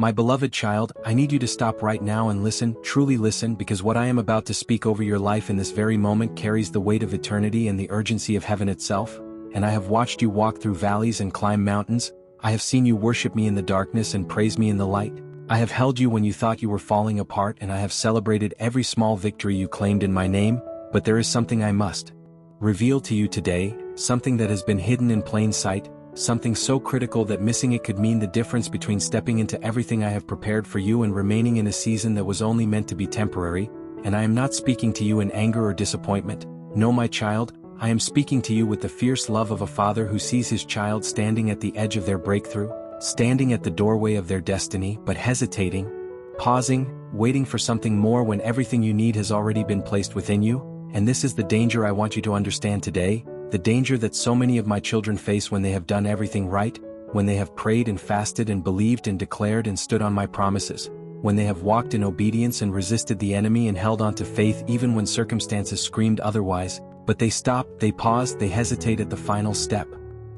My beloved child, I need you to stop right now and listen, truly listen, because what I am about to speak over your life in this very moment carries the weight of eternity and the urgency of heaven itself. And I have watched you walk through valleys and climb mountains. I have seen you worship me in the darkness and praise me in the light. I have held you when you thought you were falling apart, and I have celebrated every small victory you claimed in my name. But there is something I must reveal to you today, something that has been hidden in plain sight, something so critical that missing it could mean the difference between stepping into everything I have prepared for you and remaining in a season that was only meant to be temporary. And I am not speaking to you in anger or disappointment. No, my child, I am speaking to you with the fierce love of a father who sees his child standing at the edge of their breakthrough, standing at the doorway of their destiny, but hesitating, pausing, waiting for something more when everything you need has already been placed within you. And this is the danger I want you to understand today, the danger that so many of my children face when they have done everything right, when they have prayed and fasted and believed and declared and stood on my promises, when they have walked in obedience and resisted the enemy and held on to faith even when circumstances screamed otherwise, but they stop, they pause, they hesitate at the final step.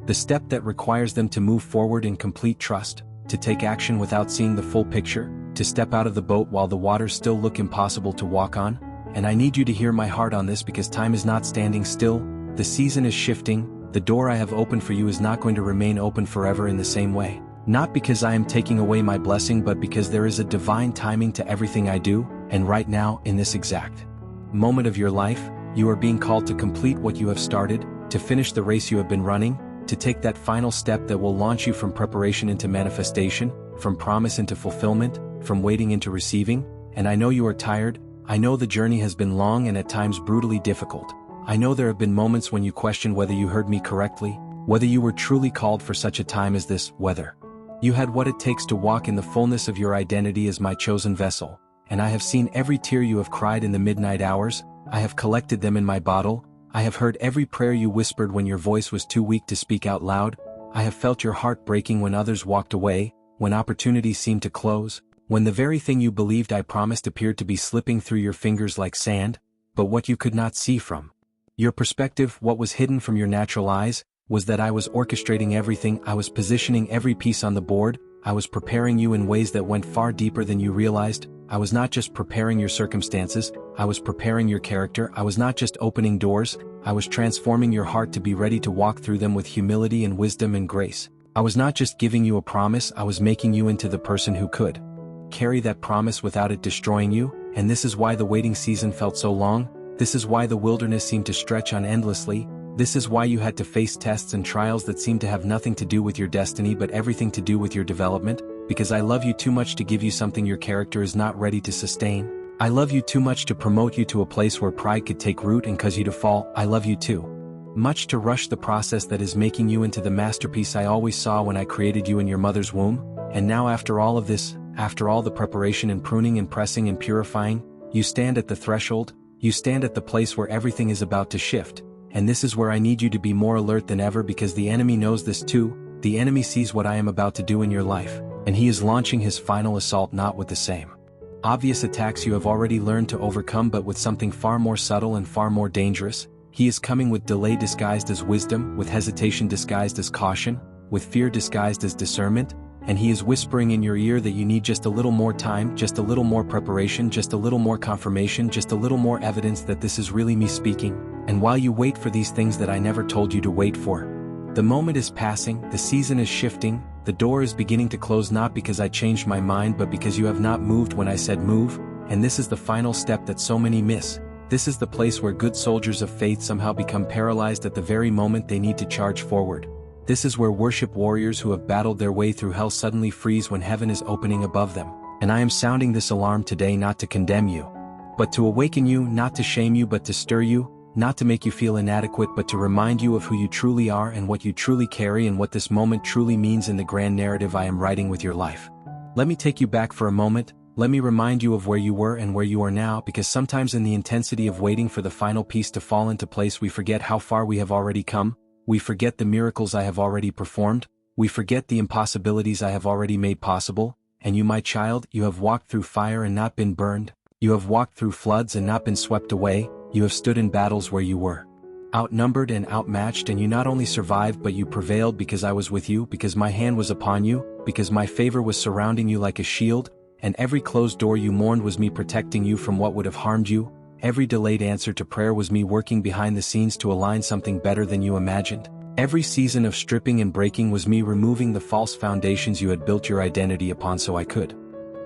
The step that requires them to move forward in complete trust, to take action without seeing the full picture, to step out of the boat while the waters still look impossible to walk on. And I need you to hear my heart on this, because time is not standing still. The season is shifting. The door I have opened for you is not going to remain open forever in the same way. Not because I am taking away my blessing, but because there is a divine timing to everything I do, and right now, in this exact moment of your life, you are being called to complete what you have started, to finish the race you have been running, to take that final step that will launch you from preparation into manifestation, from promise into fulfillment, from waiting into receiving. And I know you are tired. I know the journey has been long and at times brutally difficult. I know there have been moments when you questioned whether you heard me correctly, whether you were truly called for such a time as this, whether you had what it takes to walk in the fullness of your identity as my chosen vessel. And I have seen every tear you have cried in the midnight hours. I have collected them in my bottle. I have heard every prayer you whispered when your voice was too weak to speak out loud. I have felt your heart breaking when others walked away, when opportunities seemed to close, when the very thing you believed I promised appeared to be slipping through your fingers like sand. But what you could not see from your perspective, what was hidden from your natural eyes, was that I was orchestrating everything. I was positioning every piece on the board. I was preparing you in ways that went far deeper than you realized. I was not just preparing your circumstances, I was preparing your character. I was not just opening doors, I was transforming your heart to be ready to walk through them with humility and wisdom and grace. I was not just giving you a promise, I was making you into the person who could carry that promise without it destroying you. And this is why the waiting season felt so long. This is why the wilderness seemed to stretch on endlessly. This is why you had to face tests and trials that seemed to have nothing to do with your destiny but everything to do with your development. Because I love you too much to give you something your character is not ready to sustain. I love you too much to promote you to a place where pride could take root and cause you to fall. I love you too much to rush the process that is making you into the masterpiece I always saw when I created you in your mother's womb. And now, after all of this, after all the preparation and pruning and pressing and purifying, you stand at the threshold. You stand at the place where everything is about to shift. And this is where I need you to be more alert than ever, because the enemy knows this too. The enemy sees what I am about to do in your life, and he is launching his final assault not with the same obvious attacks you have already learned to overcome, but with something far more subtle and far more dangerous. He is coming with delay disguised as wisdom, with hesitation disguised as caution, with fear disguised as discernment, and he is whispering in your ear that you need just a little more time, just a little more preparation, just a little more confirmation, just a little more evidence that this is really me speaking. And while you wait for these things that I never told you to wait for, the moment is passing, the season is shifting, the door is beginning to close, not because I changed my mind but because you have not moved when I said move. And this is the final step that so many miss. This is the place where good soldiers of faith somehow become paralyzed at the very moment they need to charge forward. This is where worship warriors who have battled their way through hell suddenly freeze when heaven is opening above them. And I am sounding this alarm today not to condemn you, but to awaken you, not to shame you but to stir you, not to make you feel inadequate but to remind you of who you truly are and what you truly carry and what this moment truly means in the grand narrative I am writing with your life. Let me take you back for a moment. Let me remind you of where you were and where you are now, because sometimes in the intensity of waiting for the final piece to fall into place we forget how far we have already come. We forget the miracles I have already performed. We forget the impossibilities I have already made possible. And you, my child, you have walked through fire and not been burned. You have walked through floods and not been swept away. You have stood in battles where you were outnumbered and outmatched, and you not only survived but you prevailed because I was with you, because my hand was upon you, because my favor was surrounding you like a shield, and every closed door you mourned was me protecting you from what would have harmed you. Every delayed answer to prayer was me working behind the scenes to align something better than you imagined. Every season of stripping and breaking was me removing the false foundations you had built your identity upon so I could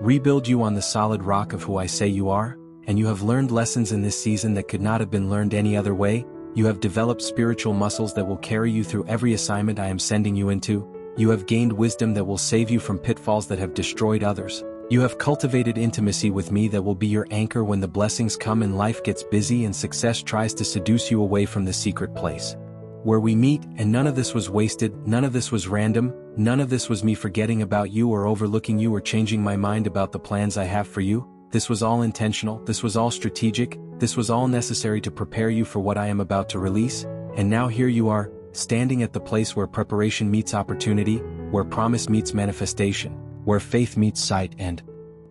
rebuild you on the solid rock of who I say you are. And you have learned lessons in this season that could not have been learned any other way. You have developed spiritual muscles that will carry you through every assignment I am sending you into. You have gained wisdom that will save you from pitfalls that have destroyed others. You have cultivated intimacy with me that will be your anchor when the blessings come and life gets busy and success tries to seduce you away from the secret place where we meet. And none of this was wasted, none of this was random, none of this was me forgetting about you or overlooking you or changing my mind about the plans I have for you. This was all intentional, this was all strategic, this was all necessary to prepare you for what I am about to release. And now here you are, standing at the place where preparation meets opportunity, where promise meets manifestation, where faith meets sight. And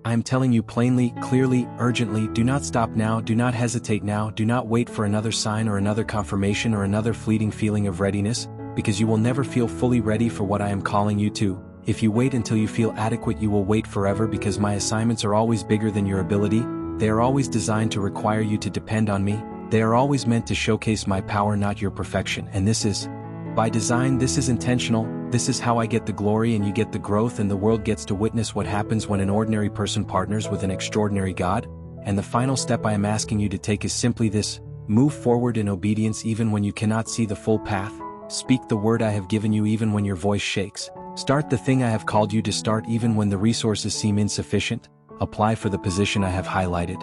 I am telling you plainly, clearly, urgently, do not stop now, do not hesitate now, do not wait for another sign or another confirmation or another fleeting feeling of readiness, because you will never feel fully ready for what I am calling you to. If you wait until you feel adequate, you will wait forever, because my assignments are always bigger than your ability. They are always designed to require you to depend on me. They are always meant to showcase my power, not your perfection. And this is by design, this is intentional, this is how I get the glory and you get the growth, and the world gets to witness what happens when an ordinary person partners with an extraordinary God. And the final step I am asking you to take is simply this: move forward in obedience even when you cannot see the full path. Speak the word I have given you even when your voice shakes. Start the thing I have called you to start even when the resources seem insufficient. Apply for the position I have highlighted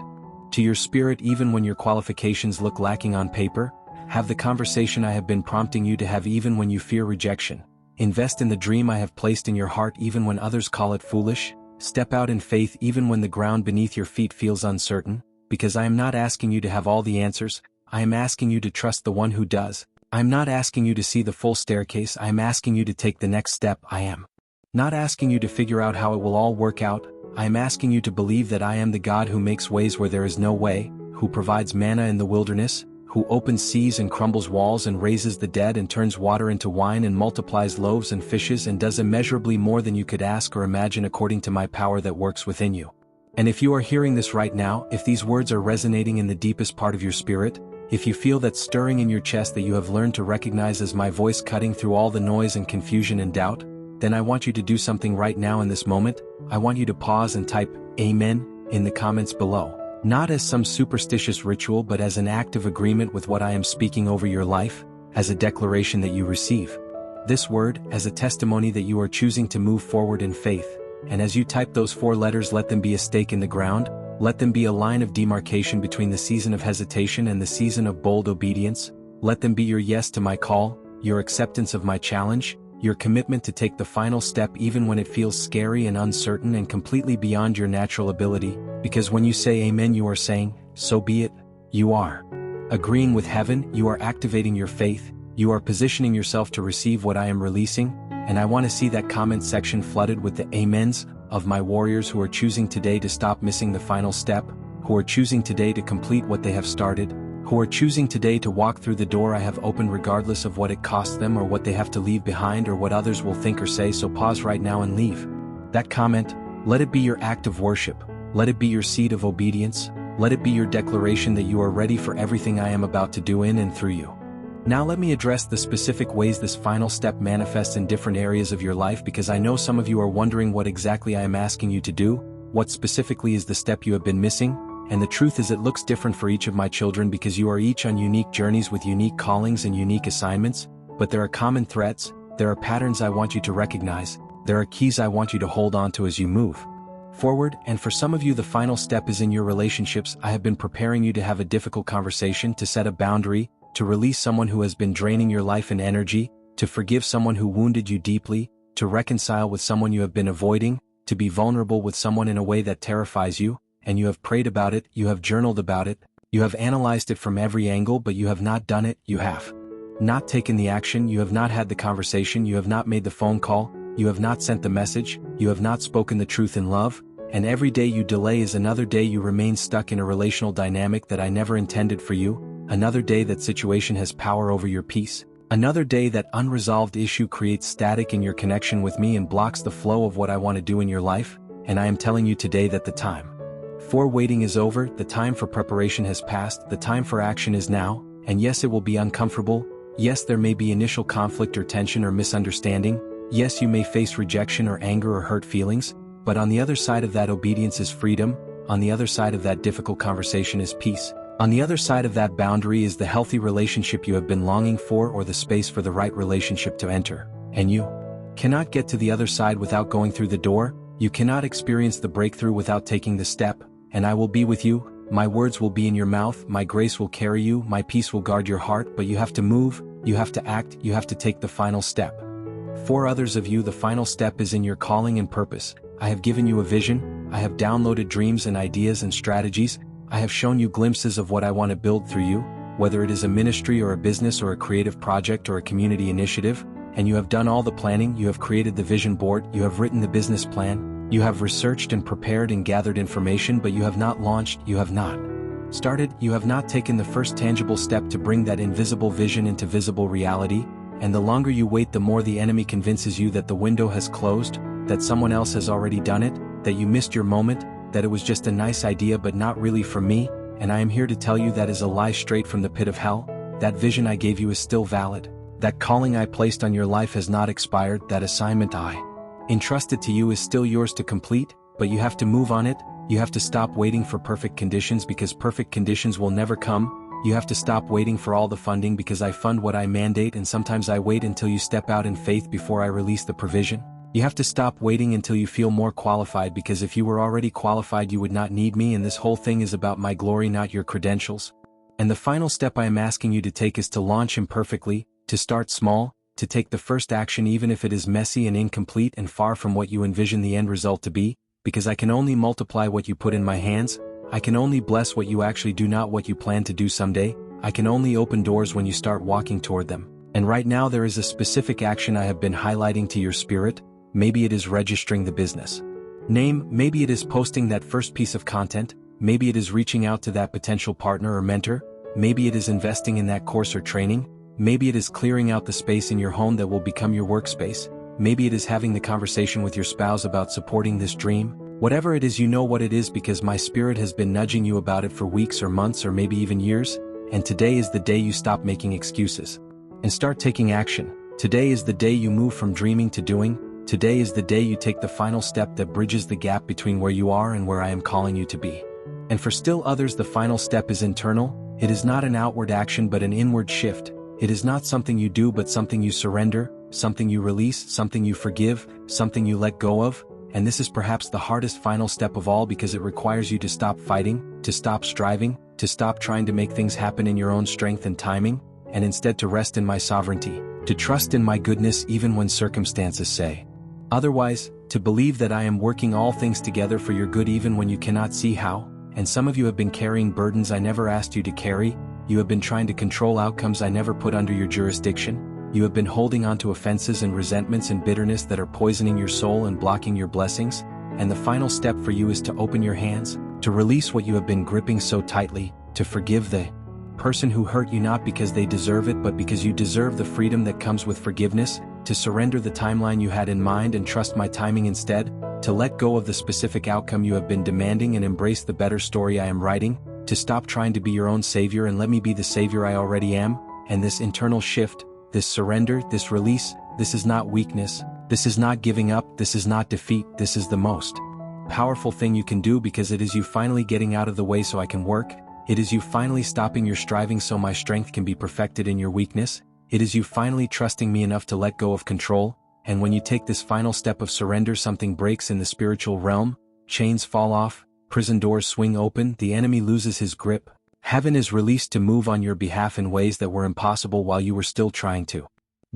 to your spirit even when your qualifications look lacking on paper. Have the conversation I have been prompting you to have even when you fear rejection. Invest in the dream I have placed in your heart even when others call it foolish. Step out in faith even when the ground beneath your feet feels uncertain, because I am not asking you to have all the answers, I am asking you to trust the one who does. I am not asking you to see the full staircase, I am asking you to take the next step. I am not asking you to figure out how it will all work out, I am asking you to believe that I am the God who makes ways where there is no way, who provides manna in the wilderness, who opens seas and crumbles walls and raises the dead and turns water into wine and multiplies loaves and fishes and does immeasurably more than you could ask or imagine according to my power that works within you. And if you are hearing this right now, if these words are resonating in the deepest part of your spirit, if you feel that stirring in your chest that you have learned to recognize as my voice cutting through all the noise and confusion and doubt, then I want you to do something right now in this moment. I want you to pause and type "Amen" in the comments below. Not as some superstitious ritual, but as an act of agreement with what I am speaking over your life, as a declaration that you receive this word, as a testimony that you are choosing to move forward in faith. And as you type those 4 letters, let them be a stake in the ground, let them be a line of demarcation between the season of hesitation and the season of bold obedience. Let them be your yes to my call, your acceptance of my challenge, your commitment to take the final step even when it feels scary and uncertain and completely beyond your natural ability, because when you say amen, you are saying, so be it. You are agreeing with heaven, you are activating your faith, you are positioning yourself to receive what I am releasing. And I want to see that comment section flooded with the amens of my warriors who are choosing today to stop missing the final step, who are choosing today to complete what they have started, who are choosing today to walk through the door I have opened regardless of what it costs them or what they have to leave behind or what others will think or say. So pause right now and leave that comment. Let it be your act of worship, let it be your seed of obedience, let it be your declaration that you are ready for everything I am about to do in and through you. Now let me address the specific ways this final step manifests in different areas of your life, because I know some of you are wondering what exactly I am asking you to do, what specifically is the step you have been missing. And the truth is, it looks different for each of my children because you are each on unique journeys with unique callings and unique assignments, but there are common threads, there are patterns I want you to recognize, there are keys I want you to hold on to as you move forward. And for some of you, the final step is in your relationships. I have been preparing you to have a difficult conversation, to set a boundary, to release someone who has been draining your life and energy, to forgive someone who wounded you deeply, to reconcile with someone you have been avoiding, to be vulnerable with someone in a way that terrifies you. And you have prayed about it, you have journaled about it, you have analyzed it from every angle, but you have not done it, you have not taken the action, you have not had the conversation, you have not made the phone call, you have not sent the message, you have not spoken the truth in love, and every day you delay is another day you remain stuck in a relational dynamic that I never intended for you. Another day that situation has power over your peace. Another day that unresolved issue creates static in your connection with me and blocks the flow of what I want to do in your life, and I am telling you today that the time for waiting is over, the time for preparation has passed, the time for action is now, and yes, it will be uncomfortable, yes, there may be initial conflict or tension or misunderstanding, yes, you may face rejection or anger or hurt feelings, but on the other side of that obedience is freedom, on the other side of that difficult conversation is peace. On the other side of that boundary is the healthy relationship you have been longing for or the space for the right relationship to enter. And you cannot get to the other side without going through the door, you cannot experience the breakthrough without taking the step, and I will be with you, my words will be in your mouth, my grace will carry you, my peace will guard your heart, but you have to move, you have to act, you have to take the final step. For others of you, the final step is in your calling and purpose. I have given you a vision, I have downloaded dreams and ideas and strategies, I have shown you glimpses of what I want to build through you, whether it is a ministry or a business or a creative project or a community initiative, and you have done all the planning, you have created the vision board, you have written the business plan, you have researched and prepared and gathered information, but you have not launched, you have not started, you have not taken the first tangible step to bring that invisible vision into visible reality, and the longer you wait, the more the enemy convinces you that the window has closed, that someone else has already done it, that you missed your moment, that it was just a nice idea but not really for me, and I am here to tell you that is a lie straight from the pit of hell. That vision I gave you is still valid. That calling I placed on your life has not expired, that assignment I entrusted to you is still yours to complete, but you have to move on it, you have to stop waiting for perfect conditions because perfect conditions will never come, you have to stop waiting for all the funding because I fund what I mandate and sometimes I wait until you step out in faith before I release the provision. You have to stop waiting until you feel more qualified because if you were already qualified you would not need me, and this whole thing is about my glory, not your credentials. And the final step I am asking you to take is to launch imperfectly, to start small, to take the first action even if it is messy and incomplete and far from what you envision the end result to be, because I can only multiply what you put in my hands, I can only bless what you actually do, not what you plan to do someday, I can only open doors when you start walking toward them. And right now there is a specific action I have been highlighting to your spirit. Maybe it is registering the business name, maybe it is posting that first piece of content, maybe it is reaching out to that potential partner or mentor, maybe it is investing in that course or training, maybe it is clearing out the space in your home that will become your workspace, maybe it is having the conversation with your spouse about supporting this dream. Whatever it is, you know what it is because my spirit has been nudging you about it for weeks or months or maybe even years, and today is the day you stop making excuses and start taking action. Today is the day you move from dreaming to doing. Today is the day you take the final step that bridges the gap between where you are and where I am calling you to be. And for still others, the final step is internal. It is not an outward action but an inward shift. It is not something you do but something you surrender, something you release, something you forgive, something you let go of. And this is perhaps the hardest final step of all because it requires you to stop fighting, to stop striving, to stop trying to make things happen in your own strength and timing, and instead to rest in my sovereignty, to trust in my goodness even when circumstances say otherwise, to believe that I am working all things together for your good even when you cannot see how. And some of you have been carrying burdens I never asked you to carry, you have been trying to control outcomes I never put under your jurisdiction, you have been holding on to offenses and resentments and bitterness that are poisoning your soul and blocking your blessings, and the final step for you is to open your hands, to release what you have been gripping so tightly, to forgive the person who hurt you not because they deserve it but because you deserve the freedom that comes with forgiveness, to surrender the timeline you had in mind and trust my timing instead, to let go of the specific outcome you have been demanding and embrace the better story I am writing, to stop trying to be your own savior and let me be the savior I already am. And this internal shift, this surrender, this release, this is not weakness, this is not giving up, this is not defeat, this is the most powerful thing you can do because it is you finally getting out of the way so I can work, it is you finally stopping your striving so my strength can be perfected in your weakness, it is you finally trusting me enough to let go of control. And when you take this final step of surrender, something breaks in the spiritual realm, chains fall off, prison doors swing open, the enemy loses his grip, heaven is released to move on your behalf in ways that were impossible while you were still trying to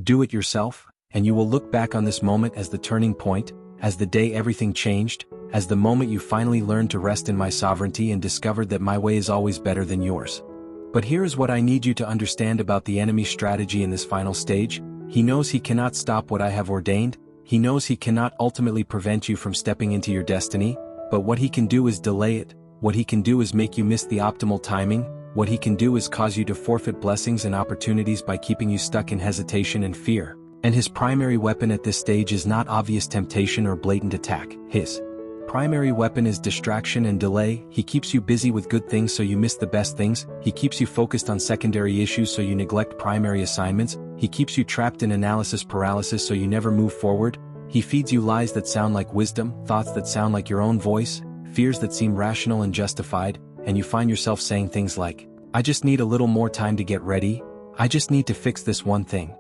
do it yourself, and you will look back on this moment as the turning point, as the day everything changed, as the moment you finally learned to rest in my sovereignty and discovered that my way is always better than yours. But here is what I need you to understand about the enemy's strategy in this final stage. He knows he cannot stop what I have ordained, he knows he cannot ultimately prevent you from stepping into your destiny, but what he can do is delay it, what he can do is make you miss the optimal timing, what he can do is cause you to forfeit blessings and opportunities by keeping you stuck in hesitation and fear. And his primary weapon at this stage is not obvious temptation or blatant attack. His primary weapon is distraction and delay. He keeps you busy with good things so you miss the best things. He keeps you focused on secondary issues so you neglect primary assignments. He keeps you trapped in analysis paralysis so you never move forward. He feeds you lies that sound like wisdom, thoughts that sound like your own voice, fears that seem rational and justified, and you find yourself saying things like, "I just need a little more time to get ready. I just need to fix this one thing.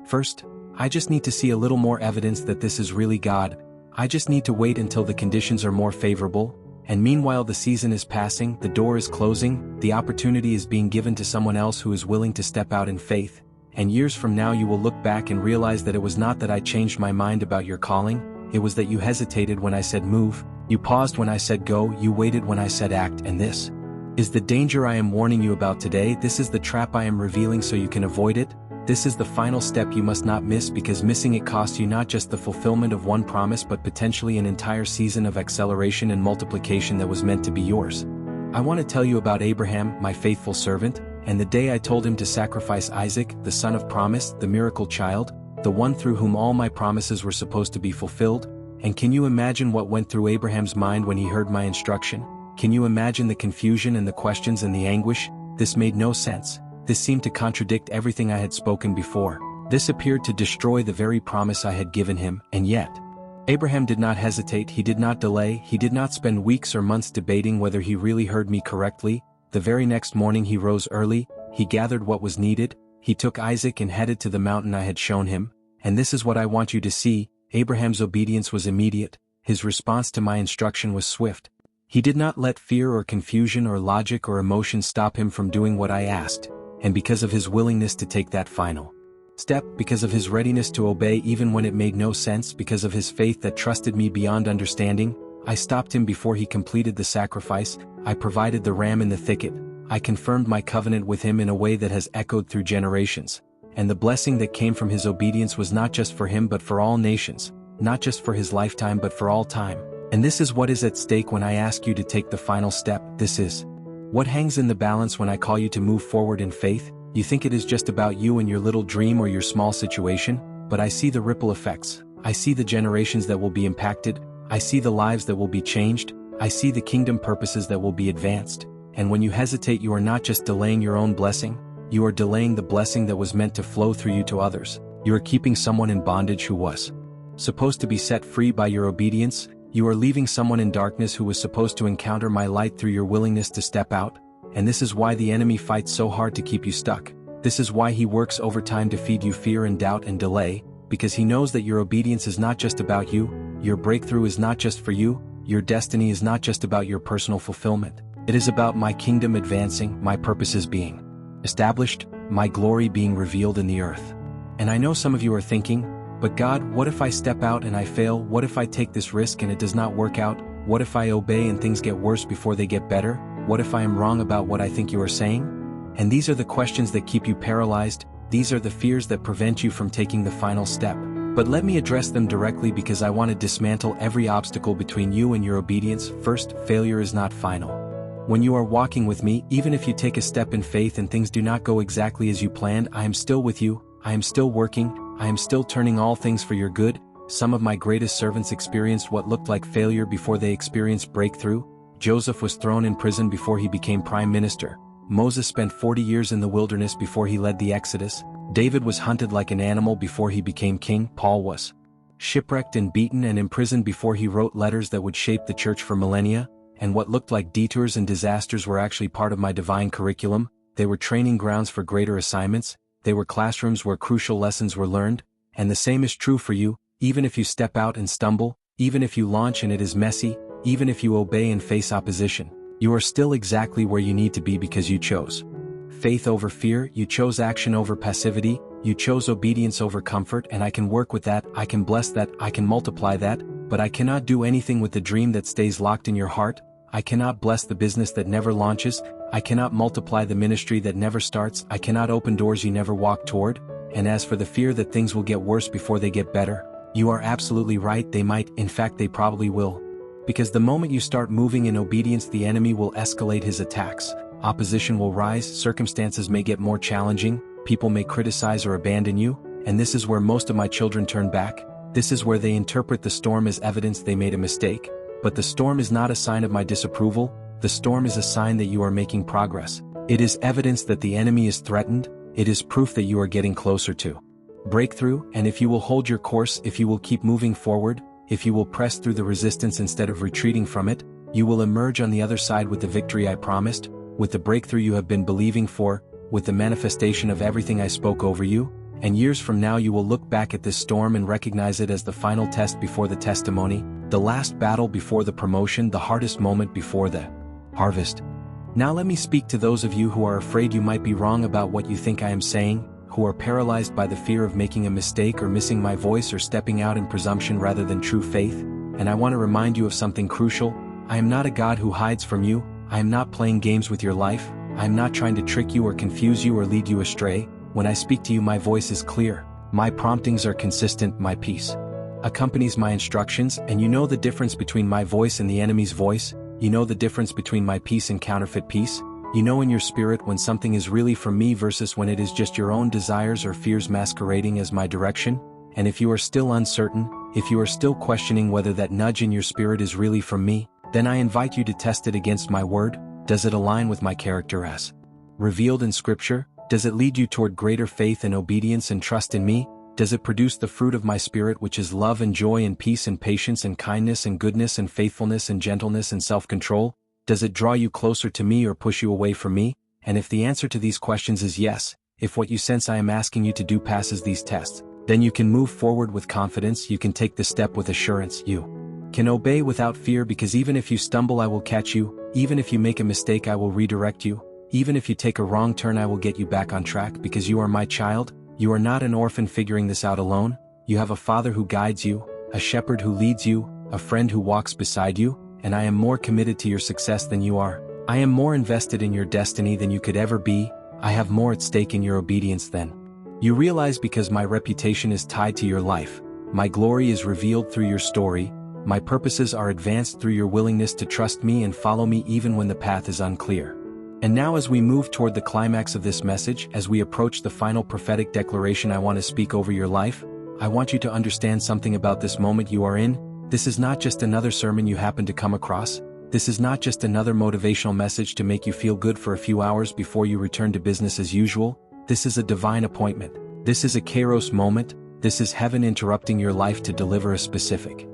First, I just need to see a little more evidence that this is really God. I just need to wait until the conditions are more favorable." And meanwhile the season is passing, the door is closing, the opportunity is being given to someone else who is willing to step out in faith. And years from now you will look back and realize that it was not that I changed my mind about your calling, it was that you hesitated when I said move, you paused when I said go, you waited when I said act. And this is the danger I am warning you about today. This is the trap I am revealing so you can avoid it. This is the final step you must not miss, because missing it costs you not just the fulfillment of one promise but potentially an entire season of acceleration and multiplication that was meant to be yours. I want to tell you about Abraham, my faithful servant, and the day I told him to sacrifice Isaac, the son of promise, the miracle child, the one through whom all my promises were supposed to be fulfilled. And can you imagine what went through Abraham's mind when he heard my instruction? Can you imagine the confusion and the questions and the anguish? This made no sense. This seemed to contradict everything I had spoken before. This appeared to destroy the very promise I had given him, and yet Abraham did not hesitate, he did not delay, he did not spend weeks or months debating whether he really heard me correctly. The very next morning he rose early, he gathered what was needed, he took Isaac and headed to the mountain I had shown him. And this is what I want you to see: Abraham's obedience was immediate, his response to my instruction was swift. He did not let fear or confusion or logic or emotion stop him from doing what I asked. And because of his willingness to take that final step, because of his readiness to obey even when it made no sense, because of his faith that trusted me beyond understanding, I stopped him before he completed the sacrifice. I provided the ram in the thicket. I confirmed my covenant with him in a way that has echoed through generations. And the blessing that came from his obedience was not just for him but for all nations, not just for his lifetime but for all time. And this is what is at stake when I ask you to take the final step. This is what hangs in the balance when I call you to move forward in faith. You think it is just about you and your little dream or your small situation, but I see the ripple effects. I see the generations that will be impacted. I see the lives that will be changed. I see the kingdom purposes that will be advanced. And when you hesitate, you are not just delaying your own blessing, you are delaying the blessing that was meant to flow through you to others. You are keeping someone in bondage who was supposed to be set free by your obedience. You are leaving someone in darkness who was supposed to encounter my light through your willingness to step out. And this is why the enemy fights so hard to keep you stuck. This is why he works overtime to feed you fear and doubt and delay, because he knows that your obedience is not just about you, your breakthrough is not just for you, your destiny is not just about your personal fulfillment. It is about my kingdom advancing, my purposes being established, my glory being revealed in the earth. And I know some of you are thinking, but God, what if I step out and I fail? What if I take this risk and it does not work out? What if I obey and things get worse before they get better? What if I am wrong about what I think you are saying? And these are the questions that keep you paralyzed. These are the fears that prevent you from taking the final step. But let me address them directly, because I want to dismantle every obstacle between you and your obedience. First, failure is not final. When you are walking with me, even if you take a step in faith and things do not go exactly as you planned, I am still with you, I am still working, I am still turning all things for your good. Some of my greatest servants experienced what looked like failure before they experienced breakthrough. Joseph was thrown in prison before he became prime minister. Moses spent 40 years in the wilderness before he led the Exodus. David was hunted like an animal before he became king. Paul was shipwrecked and beaten and imprisoned before he wrote letters that would shape the church for millennia. And what looked like detours and disasters were actually part of my divine curriculum. They were training grounds for greater assignments. They were classrooms where crucial lessons were learned. And the same is true for you. Even if you step out and stumble, even if you launch and it is messy, even if you obey and face opposition, you are still exactly where you need to be, because you chose faith over fear, you chose action over passivity, you chose obedience over comfort. And I can work with that, I can bless that, I can multiply that, but I cannot do anything with the dream that stays locked in your heart. I cannot bless the business that never launches. I cannot multiply the ministry that never starts. I cannot open doors you never walk toward. And as for the fear that things will get worse before they get better, you are absolutely right, they might, in fact they probably will. Because the moment you start moving in obedience, the enemy will escalate his attacks. Opposition will rise, circumstances may get more challenging, people may criticize or abandon you, and this is where most of my children turn back. This is where they interpret the storm as evidence they made a mistake. But the storm is not a sign of my disapproval, the storm is a sign that you are making progress. It is evidence that the enemy is threatened, it is proof that you are getting closer to breakthrough, and if you will hold your course, if you will keep moving forward, if you will press through the resistance instead of retreating from it, you will emerge on the other side with the victory I promised, with the breakthrough you have been believing for, with the manifestation of everything I spoke over you, and years from now you will look back at this storm and recognize it as the final test before the testimony, the last battle before the promotion, the hardest moment before the harvest. Now let me speak to those of you who are afraid you might be wrong about what you think I am saying, who are paralyzed by the fear of making a mistake or missing my voice or stepping out in presumption rather than true faith, and I want to remind you of something crucial. I am not a God who hides from you, I am not playing games with your life, I am not trying to trick you or confuse you or lead you astray. When I speak to you, my voice is clear, my promptings are consistent, my peace accompanies my instructions, and you know the difference between my voice and the enemy's voice, you know the difference between my peace and counterfeit peace, you know in your spirit when something is really from me versus when it is just your own desires or fears masquerading as my direction, and if you are still uncertain, if you are still questioning whether that nudge in your spirit is really from me, then I invite you to test it against my word. Does it align with my character as revealed in Scripture? Does it lead you toward greater faith and obedience and trust in me? Does it produce the fruit of my Spirit, which is love and joy and peace and patience and kindness and goodness and faithfulness and gentleness and self-control? Does it draw you closer to me or push you away from me? And if the answer to these questions is yes, if what you sense I am asking you to do passes these tests, then you can move forward with confidence, you can take the step with assurance, you can obey without fear, because even if you stumble I will catch you, even if you make a mistake I will redirect you, even if you take a wrong turn I will get you back on track, because you are my child. You are not an orphan figuring this out alone, you have a father who guides you, a shepherd who leads you, a friend who walks beside you, and I am more committed to your success than you are. I am more invested in your destiny than you could ever be, I have more at stake in your obedience than you realize, because my reputation is tied to your life, my glory is revealed through your story, my purposes are advanced through your willingness to trust me and follow me even when the path is unclear. And now as we move toward the climax of this message, as we approach the final prophetic declaration I want to speak over your life, I want you to understand something about this moment you are in. This is not just another sermon you happen to come across, this is not just another motivational message to make you feel good for a few hours before you return to business as usual, this is a divine appointment, this is a Kairos moment, this is heaven interrupting your life to deliver a specific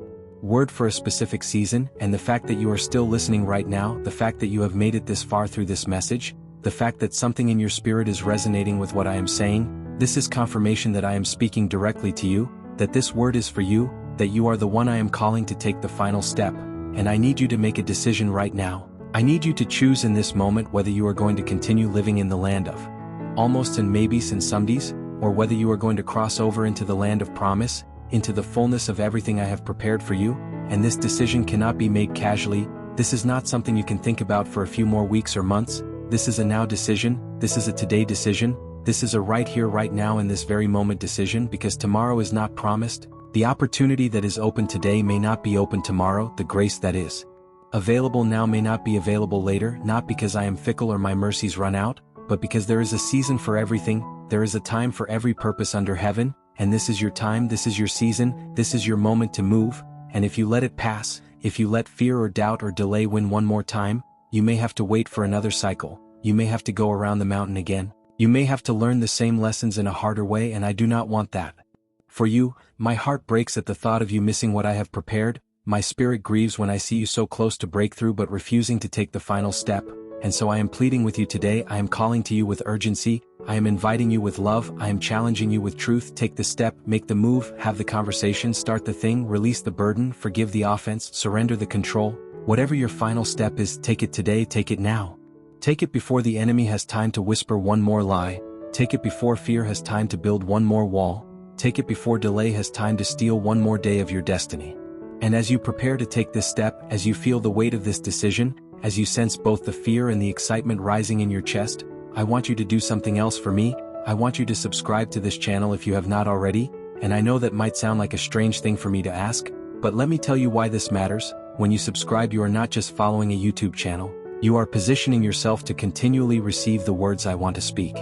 word for a specific season. And the fact that you are still listening right now, the fact that you have made it this far through this message, the fact that something in your spirit is resonating with what I am saying, this is confirmation that I am speaking directly to you, that this word is for you, that you are the one I am calling to take the final step, and I need you to make a decision right now. I need you to choose in this moment whether you are going to continue living in the land of almost and maybes and somedays, or whether you are going to cross over into the land of promise, into the fullness of everything I have prepared for you, and this decision cannot be made casually. This is not something you can think about for a few more weeks or months, this is a now decision, this is a today decision, this is a right here right now in this very moment decision, because tomorrow is not promised. The opportunity that is open today may not be open tomorrow, the grace that is available now may not be available later, not because I am fickle or my mercies run out, but because there is a season for everything, there is a time for every purpose under heaven, and this is your time, this is your season, this is your moment to move, and if you let it pass, if you let fear or doubt or delay win one more time, you may have to wait for another cycle, you may have to go around the mountain again, you may have to learn the same lessons in a harder way, and I do not want that. For you, my heart breaks at the thought of you missing what I have prepared, my spirit grieves when I see you so close to breakthrough but refusing to take the final step, and so I am pleading with you today, I am calling to you with urgency, I am inviting you with love, I am challenging you with truth. Take the step, make the move, have the conversation, start the thing, release the burden, forgive the offense, surrender the control. Whatever your final step is, take it today, take it now. Take it before the enemy has time to whisper one more lie, take it before fear has time to build one more wall, take it before delay has time to steal one more day of your destiny. And as you prepare to take this step, as you feel the weight of this decision, as you sense both the fear and the excitement rising in your chest, I want you to do something else for me. I want you to subscribe to this channel if you have not already, and I know that might sound like a strange thing for me to ask, but let me tell you why this matters. When you subscribe, you are not just following a YouTube channel, You are positioning yourself to continually receive the words I want to speak.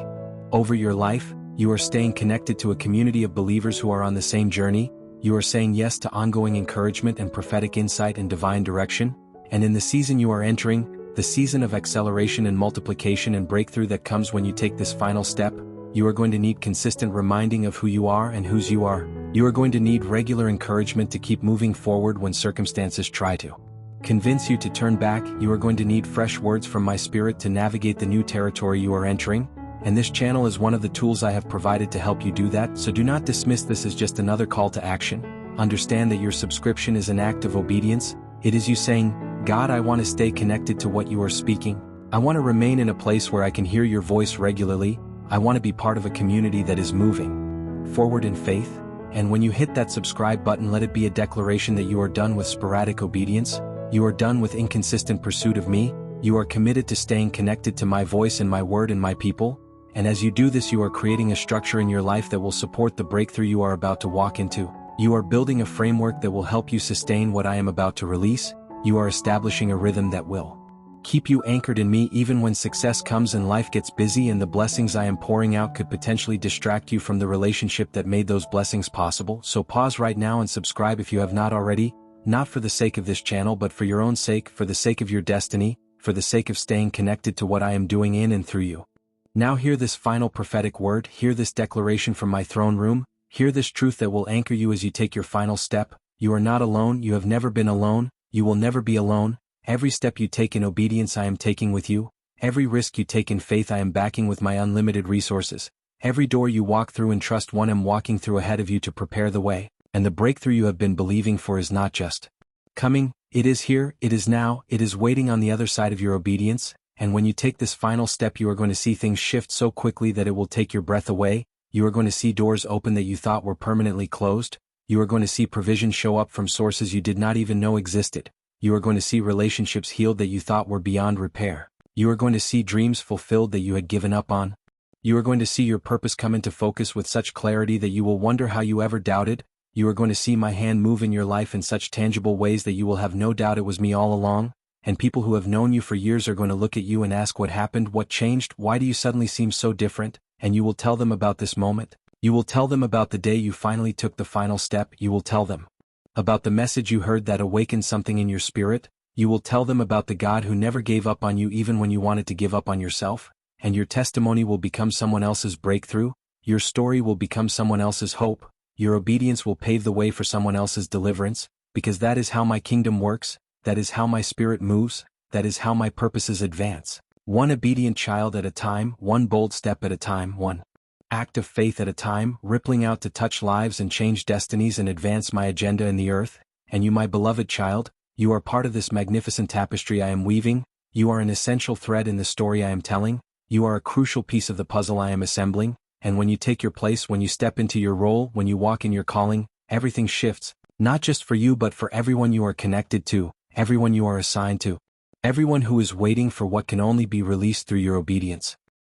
Over your life, you are staying connected to a community of believers who are on the same journey. You are saying yes to ongoing encouragement and prophetic insight and divine direction. And in the season you are entering, the season of acceleration and multiplication and breakthrough that comes when you take this final step, you are going to need consistent reminding of who you are and whose you are. You are going to need regular encouragement to keep moving forward when circumstances try to convince you to turn back. You are going to need fresh words from my spirit to navigate the new territory you are entering, and this channel is one of the tools I have provided to help you do that, so do not dismiss this as just another call to action. Understand that your subscription is an act of obedience. It is you saying, God, I want to stay connected to what you are speaking. I want to remain in a place where I can hear your voice regularly. I want to be part of a community that is moving forward in faith. And when you hit that subscribe button, let it be a declaration that you are done with sporadic obedience. You are done with inconsistent pursuit of me. You are committed to staying connected to my voice and my word and my people. And as you do this, you are creating a structure in your life that will support the breakthrough you are about to walk into. You are building a framework that will help you sustain what I am about to release. You are establishing a rhythm that will keep you anchored in me even when success comes and life gets busy and the blessings I am pouring out could potentially distract you from the relationship that made those blessings possible. So pause right now and subscribe if you have not already. Not for the sake of this channel, but for your own sake, for the sake of your destiny, for the sake of staying connected to what I am doing in and through you. Now hear this final prophetic word, hear this declaration from my throne room, hear this truth that will anchor you as you take your final step. You are not alone, you have never been alone, you will never be alone. Every step you take in obedience I am taking with you. Every risk you take in faith I am backing with my unlimited resources. Every door you walk through in trust I am walking through ahead of you to prepare the way. And the breakthrough you have been believing for is not just coming, it is here, it is now, it is waiting on the other side of your obedience. And when you take this final step, you are going to see things shift so quickly that it will take your breath away. You are going to see doors open that you thought were permanently closed. You are going to see provision show up from sources you did not even know existed. You are going to see relationships healed that you thought were beyond repair. You are going to see dreams fulfilled that you had given up on. You are going to see your purpose come into focus with such clarity that you will wonder how you ever doubted. You are going to see my hand move in your life in such tangible ways that you will have no doubt it was me all along. And people who have known you for years are going to look at you and ask what happened, what changed, why do you suddenly seem so different? And you will tell them about this moment. You will tell them about the day you finally took the final step. You will tell them about the message you heard that awakened something in your spirit. You will tell them about the God who never gave up on you even when you wanted to give up on yourself. And your testimony will become someone else's breakthrough. Your story will become someone else's hope. Your obedience will pave the way for someone else's deliverance, because that is how my kingdom works, that is how my spirit moves, that is how my purposes advance. One obedient child at a time, one bold step at a time, one act of faith at a time, rippling out to touch lives and change destinies and advance my agenda in the earth. And you, my beloved child, you are part of this magnificent tapestry I am weaving. You are an essential thread in the story I am telling. You are a crucial piece of the puzzle I am assembling. And when you take your place, when you step into your role, when you walk in your calling, everything shifts, not just for you but for everyone you are connected to, everyone you are assigned to, everyone who is waiting for what can only be released through your obedience.